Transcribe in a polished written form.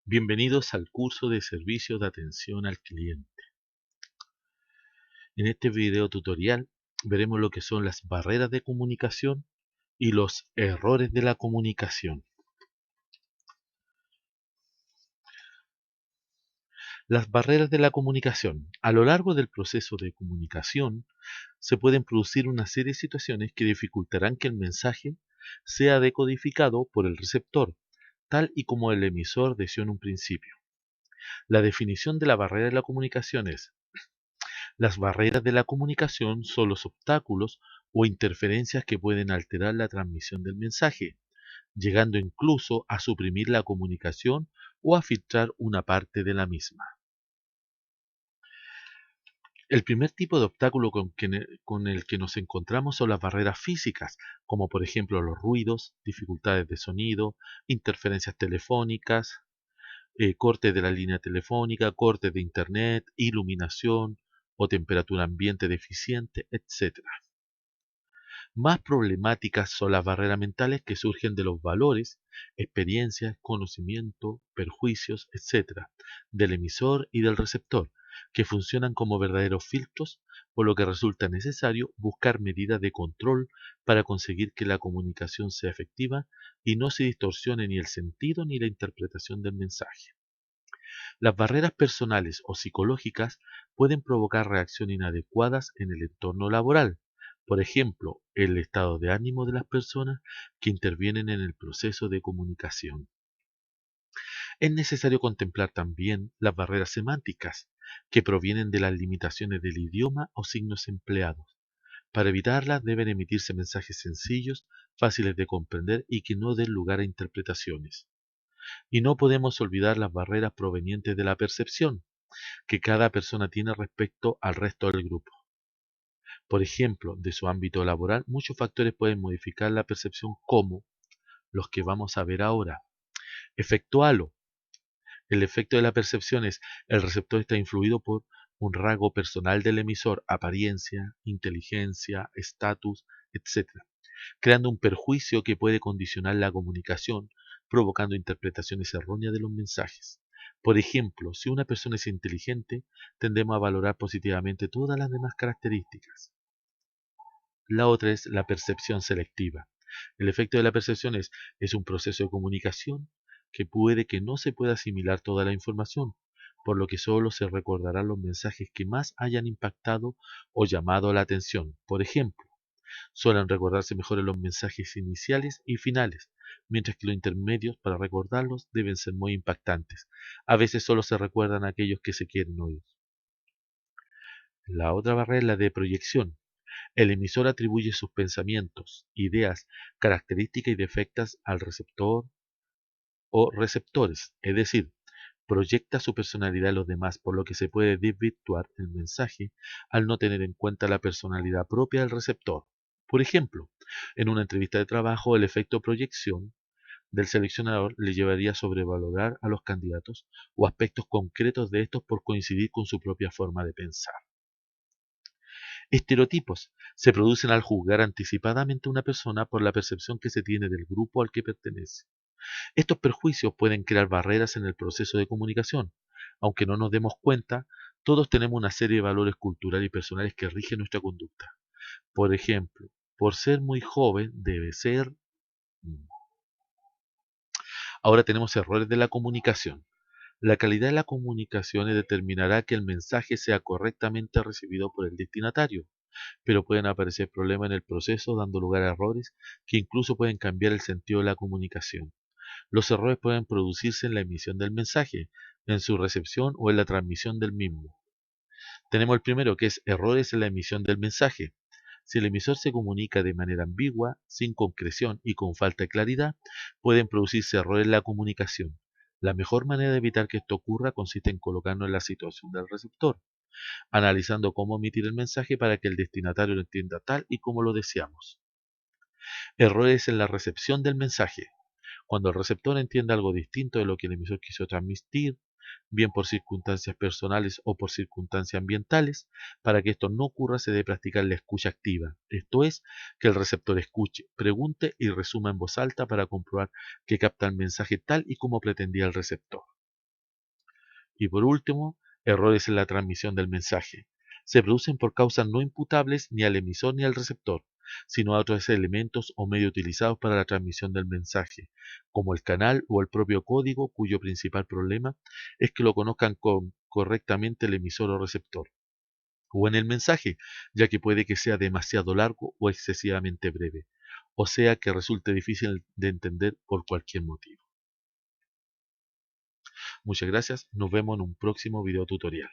Bienvenidos al curso de servicio de atención al cliente. En este video tutorial veremos lo que son las barreras de comunicación y los errores de la comunicación. Las barreras de la comunicación. A lo largo del proceso de comunicación se pueden producir una serie de situaciones que dificultarán que el mensaje sea decodificado por el receptor, tal y como el emisor deseó en un principio. La definición de la barrera de la comunicación es: las barreras de la comunicación son los obstáculos o interferencias que pueden alterar la transmisión del mensaje, llegando incluso a suprimir la comunicación o a filtrar una parte de la misma. El primer tipo de obstáculo con el que nos encontramos son las barreras físicas, como por ejemplo los ruidos, dificultades de sonido, interferencias telefónicas, cortes de la línea telefónica, cortes de internet, iluminación o temperatura ambiente deficiente, etc. Más problemáticas son las barreras mentales que surgen de los valores, experiencias, conocimiento, perjuicios, etc., del emisor y del receptor, que funcionan como verdaderos filtros, por lo que resulta necesario buscar medidas de control para conseguir que la comunicación sea efectiva y no se distorsione ni el sentido ni la interpretación del mensaje. Las barreras personales o psicológicas pueden provocar reacciones inadecuadas en el entorno laboral, por ejemplo, el estado de ánimo de las personas que intervienen en el proceso de comunicación. Es necesario contemplar también las barreras semánticas, que provienen de las limitaciones del idioma o signos empleados. Para evitarlas deben emitirse mensajes sencillos, fáciles de comprender y que no den lugar a interpretaciones. Y no podemos olvidar las barreras provenientes de la percepción que cada persona tiene respecto al resto del grupo. Por ejemplo, de su ámbito laboral, muchos factores pueden modificar la percepción, como los que vamos a ver ahora. Efecto halo. El efecto de la percepción es: el receptor está influido por un rasgo personal del emisor, apariencia, inteligencia, estatus, etc., creando un perjuicio que puede condicionar la comunicación, provocando interpretaciones erróneas de los mensajes. Por ejemplo, si una persona es inteligente, tendemos a valorar positivamente todas las demás características. La otra es la percepción selectiva. El efecto de la percepción es un proceso de comunicación que puede que no se pueda asimilar toda la información, por lo que solo se recordarán los mensajes que más hayan impactado o llamado la atención. Por ejemplo, suelen recordarse mejor en los mensajes iniciales y finales, mientras que los intermedios, para recordarlos, deben ser muy impactantes. A veces solo se recuerdan aquellos que se quieren oír. La otra barrera es la de proyección. El emisor atribuye sus pensamientos, ideas, características y defectos al receptor o receptores, es decir, proyecta su personalidad en los demás, por lo que se puede desvirtuar el mensaje al no tener en cuenta la personalidad propia del receptor. Por ejemplo, en una entrevista de trabajo, el efecto proyección del seleccionador le llevaría a sobrevalorar a los candidatos o aspectos concretos de estos por coincidir con su propia forma de pensar. Estereotipos se producen al juzgar anticipadamente a una persona por la percepción que se tiene del grupo al que pertenece. Estos perjuicios pueden crear barreras en el proceso de comunicación. Aunque no nos demos cuenta, todos tenemos una serie de valores culturales y personales que rigen nuestra conducta. Por ejemplo, por ser muy joven debe ser... Ahora tenemos errores de la comunicación. La calidad de la comunicación determinará que el mensaje sea correctamente recibido por el destinatario, pero pueden aparecer problemas en el proceso, dando lugar a errores que incluso pueden cambiar el sentido de la comunicación. Los errores pueden producirse en la emisión del mensaje, en su recepción o en la transmisión del mismo. Tenemos el primero, que es errores en la emisión del mensaje. Si el emisor se comunica de manera ambigua, sin concreción y con falta de claridad, pueden producirse errores en la comunicación. La mejor manera de evitar que esto ocurra consiste en colocarnos en la situación del receptor, analizando cómo emitir el mensaje para que el destinatario lo entienda tal y como lo deseamos. Errores en la recepción del mensaje. Cuando el receptor entiende algo distinto de lo que el emisor quiso transmitir, bien por circunstancias personales o por circunstancias ambientales, para que esto no ocurra se debe practicar la escucha activa. Esto es, que el receptor escuche, pregunte y resuma en voz alta para comprobar que capta el mensaje tal y como pretendía el receptor. Y por último, errores en la transmisión del mensaje. Se producen por causas no imputables ni al emisor ni al receptor, sino a otros elementos o medios utilizados para la transmisión del mensaje, como el canal o el propio código, cuyo principal problema es que lo conozcan correctamente el emisor o receptor, o en el mensaje, ya que puede que sea demasiado largo o excesivamente breve, o sea que resulte difícil de entender por cualquier motivo. Muchas gracias, nos vemos en un próximo video tutorial.